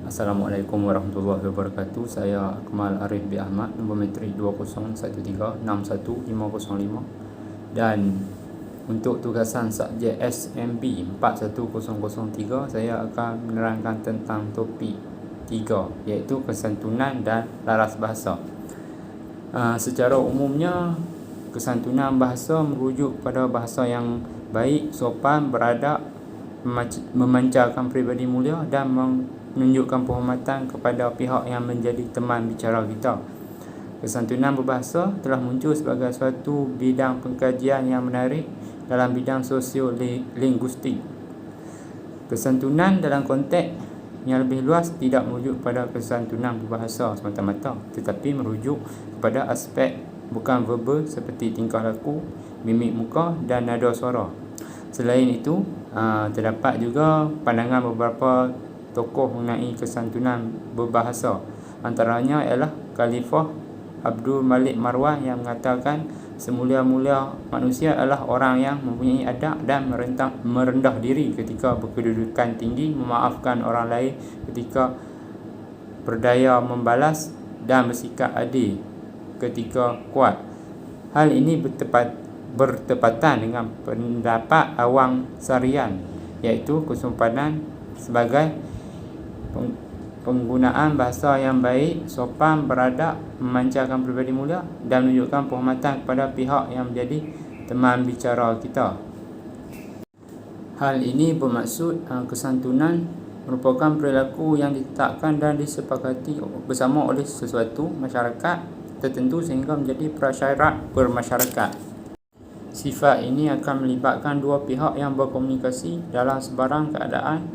Assalamualaikum warahmatullahi wabarakatuh. Saya Akmal Arif bin Ahmad, nombor metrik 2013615505, dan untuk tugasan subjek SMB 41003 saya akan menerangkan tentang topik 3, iaitu kesantunan dan laras bahasa. Secara umumnya, kesantunan bahasa merujuk pada bahasa yang baik, sopan, beradab, memancarkan pribadi mulia dan menunjukkan penghormatan kepada pihak yang menjadi teman bicara kita. Kesantunan berbahasa telah muncul sebagai suatu bidang pengkajian yang menarik dalam bidang sosiolinguistik. Kesantunan dalam konteks yang lebih luas tidak merujuk pada kesantunan berbahasa semata-mata, tetapi merujuk kepada aspek bukan verbal seperti tingkah laku, mimik muka dan nada suara. Selain itu, terdapat juga pandangan beberapa tokoh mengenai kesantunan berbahasa. Antaranya ialah Khalifah Abdul Malik Marwan yang mengatakan semulia-mulia manusia adalah orang yang mempunyai adab dan merendah diri ketika berkedudukan tinggi, memaafkan orang lain ketika berdaya membalas, dan bersikap adil ketika kuat. Hal ini bertepatan dengan pendapat Awang Sarian, iaitu kesopanan sebagai penggunaan bahasa yang baik, sopan, beradab, memancarkan pribadi mulia dan menunjukkan penghormatan kepada pihak yang menjadi teman bicara kita. Hal ini bermaksud kesantunan merupakan perilaku yang ditetapkan dan disepakati bersama oleh sesuatu masyarakat tertentu sehingga menjadi prasyarat bermasyarakat. Sifat ini akan melibatkan dua pihak yang berkomunikasi dalam sebarang keadaan,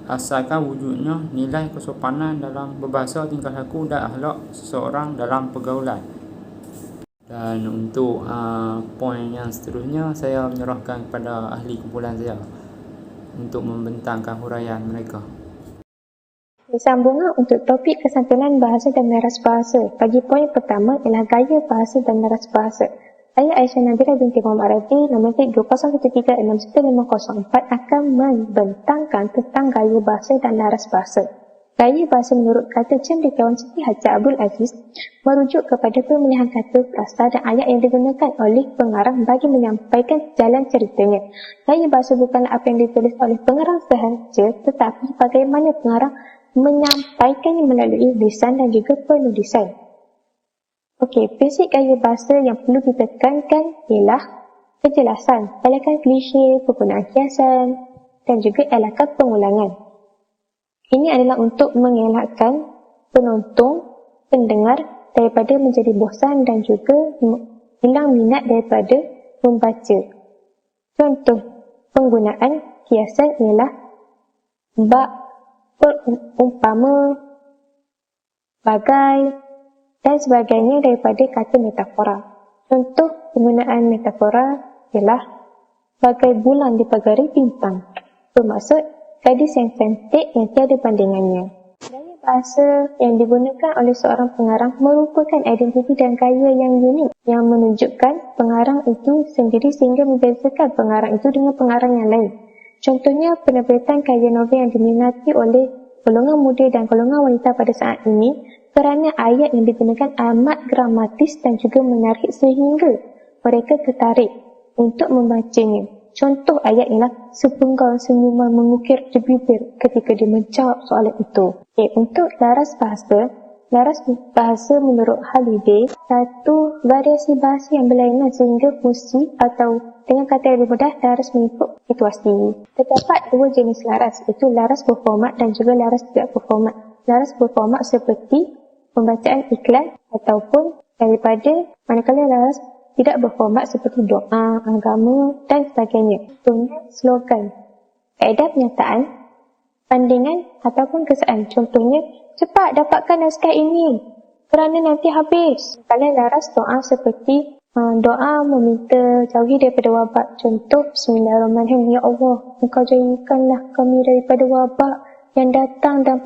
asalkan wujudnya nilai kesopanan dalam berbahasa, tingkah laku dan akhlak seseorang dalam pergaulan. Dan untuk poin yang seterusnya, saya menyerahkan kepada ahli kumpulan saya untuk membentangkan huraian mereka. Sambungan untuk topik kesantunan bahasa dan laras bahasa. Bagi poin pertama ialah gaya bahasa dan laras bahasa. Saya Aisyah Nadira binti Muhammad Rafi, nombor 2013615004 akan membentangkan tentang gaya bahasa dan laras bahasa. Gaya bahasa menurut kata cendekiawan Siti Hajjah Abdul Aziz merujuk kepada pemilihan kata, frasa dan ayat yang digunakan oleh pengarang bagi menyampaikan jalan ceritanya. Gaya bahasa bukanlah apa yang ditulis oleh pengarang sahaja, tetapi bagaimana pengarang menyampaikannya melalui lisan dan juga penulisan. Okey, basic gaya bahasa yang perlu ditekankan ialah kejelasan, elakkan klise, penggunaan kiasan dan juga elakkan pengulangan. Ini adalah untuk mengelakkan pendengar daripada menjadi bosan dan juga hilang minat daripada membaca. Contoh penggunaan kiasan ialah bak, umpama, bagai dan sebagainya daripada kata metafora. Contoh penggunaan metafora ialah bagai bulan di pagari bintang, bermaksud gadis yang cantik yang tiada bandingannya. Gaya bahasa yang digunakan oleh seorang pengarang merupakan identiti dan gaya yang unik yang menunjukkan pengarang itu sendiri sehingga membezakan pengarang itu dengan pengarang yang lain. Contohnya penerbitan karya novel yang diminati oleh golongan muda dan golongan wanita pada saat ini kerana ayat yang digunakan amat gramatis dan juga menarik sehingga mereka tertarik untuk membacanya. Contoh ayat ialah sepenggal senyuman mengukir di bibir ketika dia menjawab soalan itu. Untuk laras bahasa menurut Haliday satu variasi bahasa yang berlainan sehingga fungsi atau dengan kata yang lebih mudah laras mengikut situasi. Terdapat dua jenis laras, iaitu laras berformat dan juga laras tidak berformat. Laras berformat seperti pembacaan iklan ataupun daripada manakala laras tidak berformat seperti doa, agama dan sebagainya. Contohnya slogan, kaedah penyataan, pandingan ataupun kesan. Contohnya, cepat dapatkan naskah ini kerana nanti habis. Kalau laras doa seperti doa meminta jauhi daripada wabak. Contoh, Bismillahirrahmanirrahim. Ya Allah, Engkau jauhkanlah kami daripada wabak yang datang dan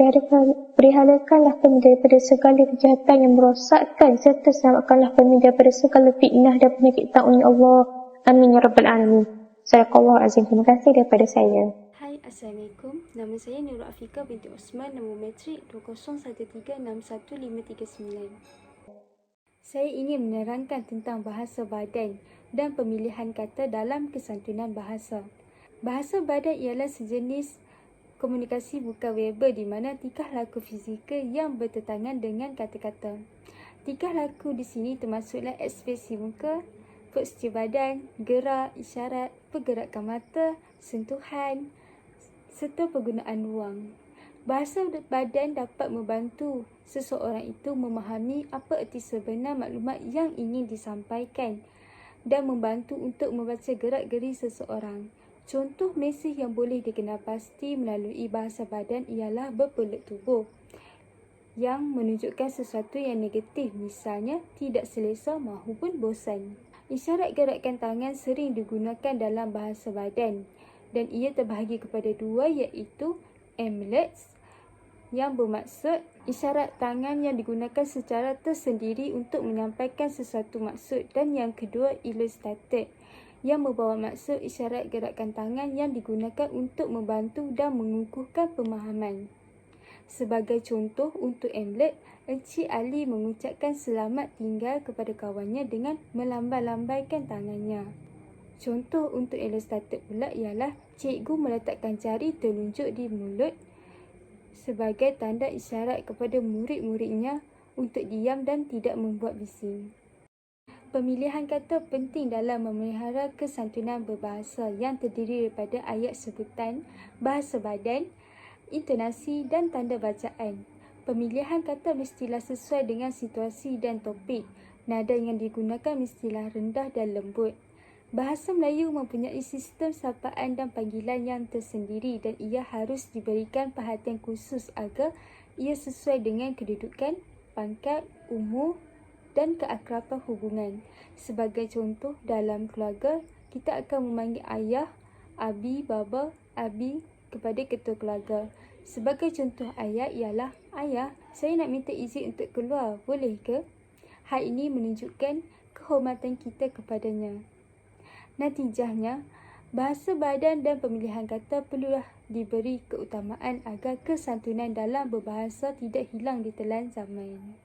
perihalakanlah kami daripada segala kejahatan yang merosakkan serta selamatkanlah kami daripada segala fitnah dan penyakit ta'un, ya Allah. Amin ya Rabbal Alamin. Sadaqallahu azim. Terima kasih daripada saya. Hai, Assalamualaikum. Nama saya Nurul Afika binti Osman, nombor matrik 2013611539. Saya ingin menerangkan tentang bahasa badan dan pemilihan kata dalam kesantunan bahasa. Bahasa badan ialah sejenis komunikasi bukan verbal di mana tingkah laku fizikal yang bertentangan dengan kata-kata. Tingkah laku di sini termasuklah ekspresi muka, postur badan, gerak, isyarat, pergerakan mata, sentuhan serta penggunaan ruang. Bahasa badan dapat membantu seseorang itu memahami apa erti sebenar maklumat yang ingin disampaikan dan membantu untuk membaca gerak-geri seseorang. Contoh mesej yang boleh dikenal pasti melalui bahasa badan ialah berpeluk tubuh yang menunjukkan sesuatu yang negatif, misalnya tidak selesa maupun bosan. Isyarat gerakan tangan sering digunakan dalam bahasa badan dan ia terbahagi kepada dua, iaitu amulets yang bermaksud isyarat tangan yang digunakan secara tersendiri untuk menyampaikan sesuatu maksud, dan yang kedua illustrated yang membawa maksud isyarat gerakan tangan yang digunakan untuk membantu dan mengukuhkan pemahaman. Sebagai contoh untuk amulet, Encik Ali mengucapkan selamat tinggal kepada kawannya dengan melambai-lambaikan tangannya. Contoh untuk illustrated pula ialah cikgu meletakkan jari telunjuk di mulut sebagai tanda isyarat kepada murid-muridnya untuk diam dan tidak membuat bising. Pemilihan kata penting dalam memelihara kesantunan berbahasa yang terdiri daripada ayat sebutan, bahasa badan, intonasi dan tanda bacaan. Pemilihan kata mestilah sesuai dengan situasi dan topik. Nada yang digunakan mestilah rendah dan lembut. Bahasa Melayu mempunyai sistem sapaan dan panggilan yang tersendiri dan ia harus diberikan perhatian khusus agar ia sesuai dengan kedudukan, pangkat, umur dan keakraban hubungan. Sebagai contoh, dalam keluarga, kita akan memanggil ayah, abi, baba, abi kepada ketua keluarga. Sebagai contoh ayat ialah, ayah, saya nak minta izin untuk keluar, boleh ke? Hal ini menunjukkan kehormatan kita kepadanya. Natijahnya, bahasa badan dan pemilihan kata perlulah diberi keutamaan agar kesantunan dalam berbahasa tidak hilang ditelan zaman.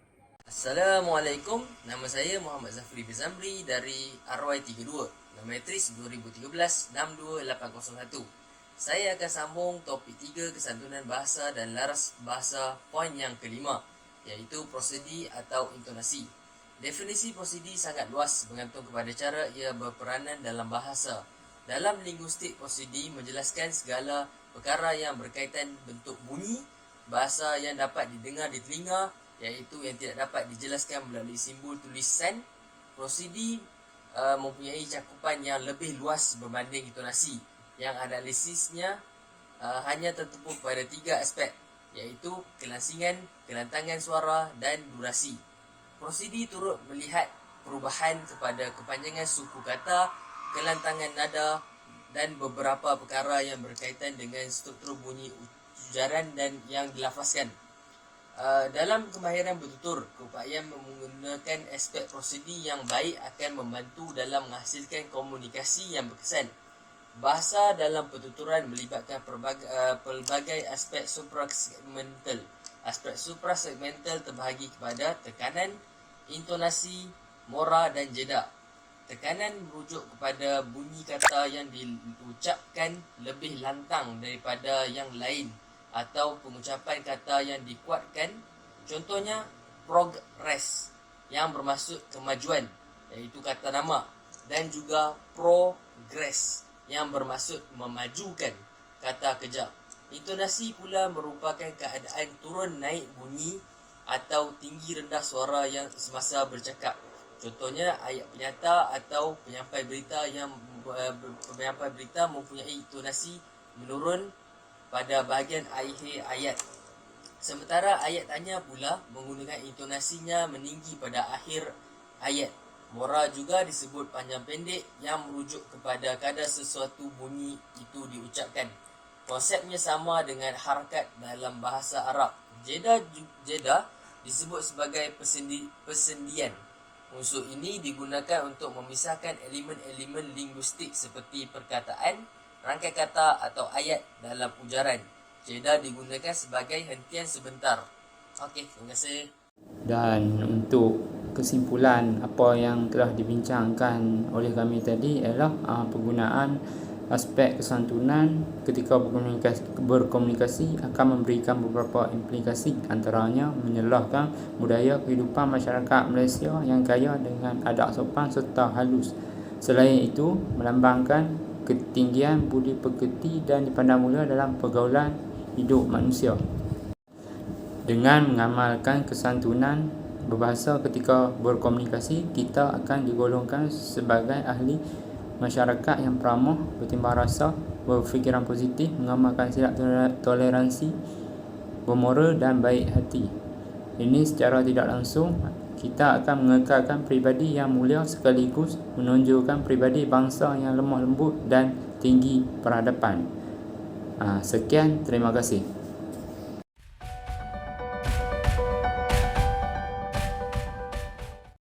Assalamualaikum, nama saya Muhammad Zafri Bizamri dari RY32, nombor matris 2013-62801. Saya akan sambung topik 3 kesantunan bahasa dan laras bahasa poin yang kelima, iaitu prosedi atau intonasi. Definisi prosedi sangat luas bergantung kepada cara ia berperanan dalam bahasa. Dalam linguistik, prosedi menjelaskan segala perkara yang berkaitan bentuk bunyi, bahasa yang dapat didengar di telinga, iaitu yang tidak dapat dijelaskan melalui simbol tulisan. Prosedi mempunyai cakupan yang lebih luas berbanding intonasi, yang analisisnya hanya tertumpu pada 3 aspek, iaitu kelangsingan, kelantangan suara dan durasi. Prosedi turut melihat perubahan kepada kepanjangan suku kata, kelantangan nada dan beberapa perkara yang berkaitan dengan struktur bunyi ujaran dan yang dilafazkan. Dalam kemahiran bertutur, keupayaan menggunakan aspek prosedi yang baik akan membantu dalam menghasilkan komunikasi yang berkesan. Bahasa dalam pertuturan melibatkan pelbagai aspek suprasegmental. Aspek suprasegmental terbahagi kepada tekanan, intonasi, mora dan jeda. Tekanan merujuk kepada bunyi kata yang diucapkan lebih lantang daripada yang lain atau pengucapan kata yang dikuatkan. Contohnya progress yang bermaksud kemajuan, iaitu kata nama, dan juga progress yang bermaksud memajukan, kata kejap. Intonasi pula merupakan keadaan turun naik bunyi atau tinggi rendah suara yang semasa bercakap. Contohnya ayat penyata atau penyampai berita mempunyai intonasi menurun pada bahagian akhir ayat. Sementara ayat tanya pula menggunakan intonasinya meninggi pada akhir ayat. Mora juga disebut panjang pendek yang merujuk kepada kadar sesuatu bunyi itu diucapkan. Konsepnya sama dengan harakat dalam bahasa Arab. Jeda disebut sebagai persendian Unsur ini digunakan untuk memisahkan elemen-elemen linguistik seperti perkataan, rangkai kata atau ayat dalam ujaran. Jeda digunakan sebagai hentian sebentar. Okey, terima kasih. Dan untuk kesimpulan apa yang telah dibincangkan oleh kami tadi ialah penggunaan aspek kesantunan ketika berkomunikasi akan memberikan beberapa implikasi, antaranya menyelahkan budaya kehidupan masyarakat Malaysia yang kaya dengan adab sopan serta halus. Selain itu, melambangkan ketinggian budi pekerti dan dipandang mulia dalam pergaulan hidup manusia. Dengan mengamalkan kesantunan berbahasa ketika berkomunikasi, kita akan digolongkan sebagai ahli masyarakat yang peramah, bertimbang rasa, berfikiran positif, mengamalkan silap toleransi, bermoral dan baik hati. Ini secara tidak langsung kita akan mengekalkan pribadi yang mulia sekaligus menonjolkan pribadi bangsa yang lemah lembut dan tinggi peradaban. Sekian, terima kasih.